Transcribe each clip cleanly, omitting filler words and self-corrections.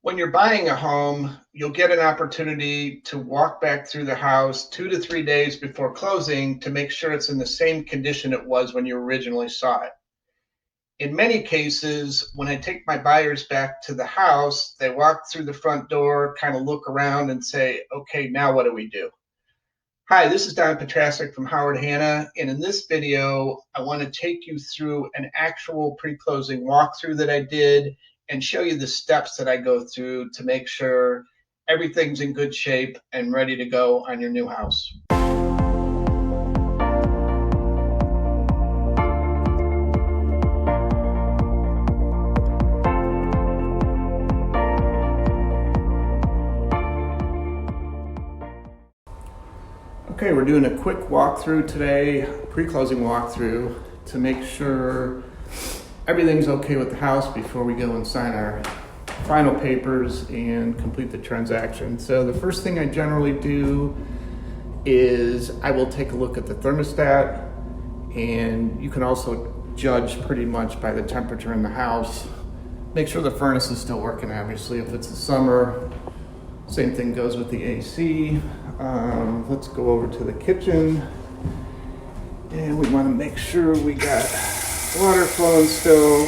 When you're buying a home, you'll get an opportunity to walk back through the house 2 to 3 days before closing to make sure it's in the same condition it was when you originally saw it. In many cases, when I take my buyers back to the house, they walk through the front door, kind of look around and say, okay, now what do we do? Hi, this is Don Petrasic from Howard Hanna, and in this video, I want to take you through an actual pre-closing walkthrough that I did and show you the steps that I go through to make sure everything's in good shape and ready to go on your new house. Okay, we're doing a quick walkthrough today, pre-closing walkthrough, to make sure everything's okay with the house before we go and sign our final papers and complete the transaction. So the first thing I generally do is I will take a look at the thermostat, and you can also judge pretty much by the temperature in the house. Make sure the furnace is still working, obviously, if it's the summer. Same thing goes with the AC. Let's go over to the kitchen, and we want to make sure we got water flowing still,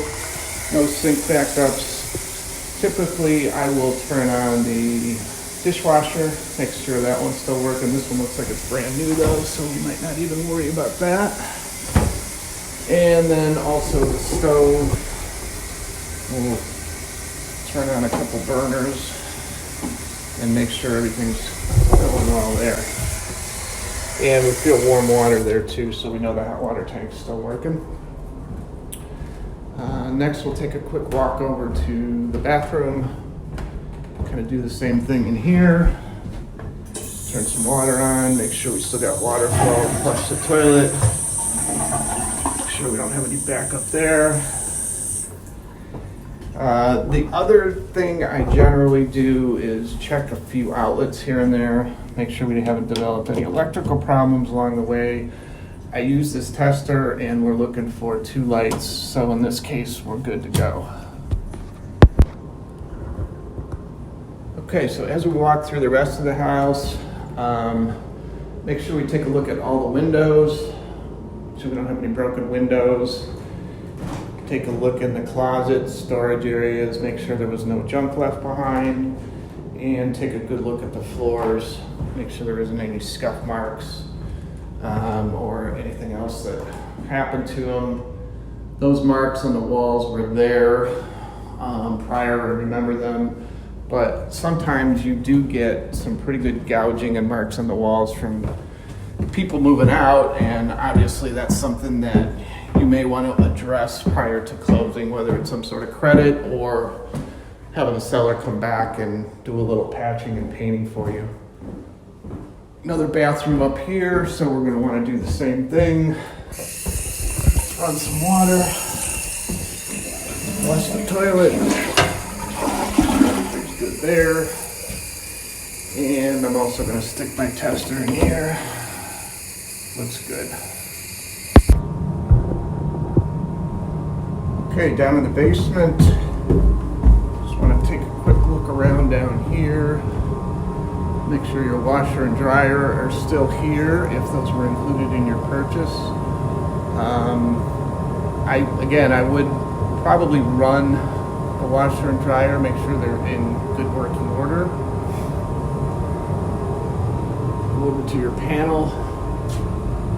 no sink backups. Typically, I will turn on the dishwasher, make sure that one's still working. This one looks like it's brand new though, so we might not even worry about that. And then also the stove, we'll turn on a couple burners and make sure everything's going well there. And we feel warm water there too, so we know the hot water tank's still working. Next, we'll take a quick walk over to the bathroom. Kind of do the same thing in here. Turn some water on, make sure we still got water flow, flush the toilet. Make sure we don't have any backup there. The other thing I generally do is check a few outlets here and there, make sure we haven't developed any electrical problems along the way. I use this tester and we're looking for 2 lights, so in this case we're good to go. Okay, so as we walk through the rest of the house, make sure we take a look at all the windows, so we don't have any broken windows. Take a look in the closets, storage areas, make sure there was no junk left behind, and take a good look at the floors, make sure there isn't any scuff marks or anything else that happened to them. Those marks on the walls were there prior, I remember them, but sometimes you do get some pretty good gouging and marks on the walls from people moving out, and obviously that's something that you may want to address prior to closing, whether it's some sort of credit or having the seller come back and do a little patching and painting for you. Another bathroom up here, so we're going to want to do the same thing. Run some water, flush the toilet. Everything's good there. And I'm also going to stick my tester in here. Looks good. Okay, down in the basement, just want to take a quick look around down here. Make sure your washer and dryer are still here if those were included in your purchase. I would probably run the washer and dryer, make sure they're in good working order. Go over to your panel,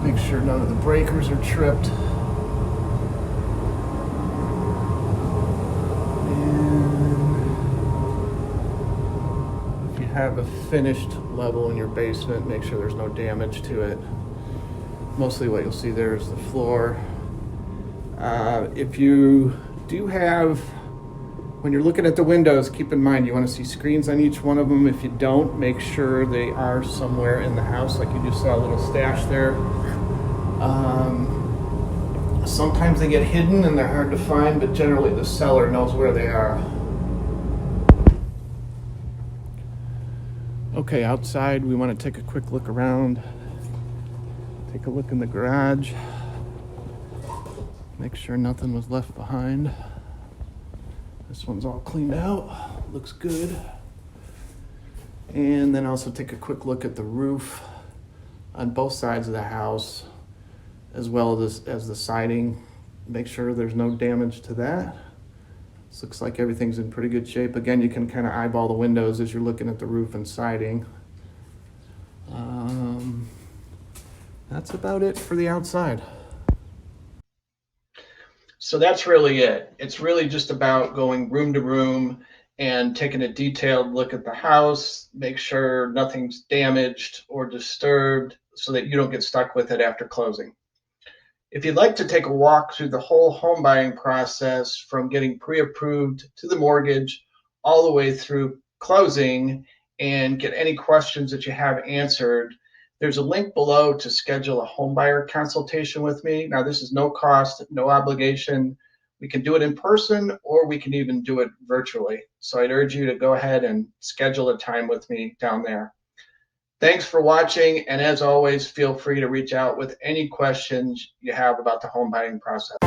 make sure none of the breakers are tripped. Have a finished level in your basement, make sure there's no damage to it. Mostly what you'll see there is the floor. If you do have, when you're looking at the windows, keep in mind you want to see screens on each one of them. If you don't, make sure they are somewhere in the house, like you just saw a little stash there. Sometimes they get hidden and they're hard to find, but generally the seller knows where they are. Okay, outside we want to take a quick look around. Take a look in the garage. Make sure nothing was left behind. This one's all cleaned out. looks good. And then also take a quick look at the roof on both sides of the house, as well as the siding. Make sure there's no damage to that. This looks like everything's in pretty good shape. Again, you can kind of eyeball the windows as you're looking at the roof and siding. That's about it for the outside. So that's really it. It's really just about going room to room and taking a detailed look at the house, make sure nothing's damaged or disturbed so that you don't get stuck with it after closing. If you'd like to take a walk through the whole home buying process from getting pre-approved to the mortgage all the way through closing and get any questions that you have answered, there's a link below to schedule a home buyer consultation with me. Now, this is no cost, no obligation. We can do it in person or we can even do it virtually. So I'd urge you to go ahead and schedule a time with me down there. Thanks for watching, and as always, feel free to reach out with any questions you have about the home buying process.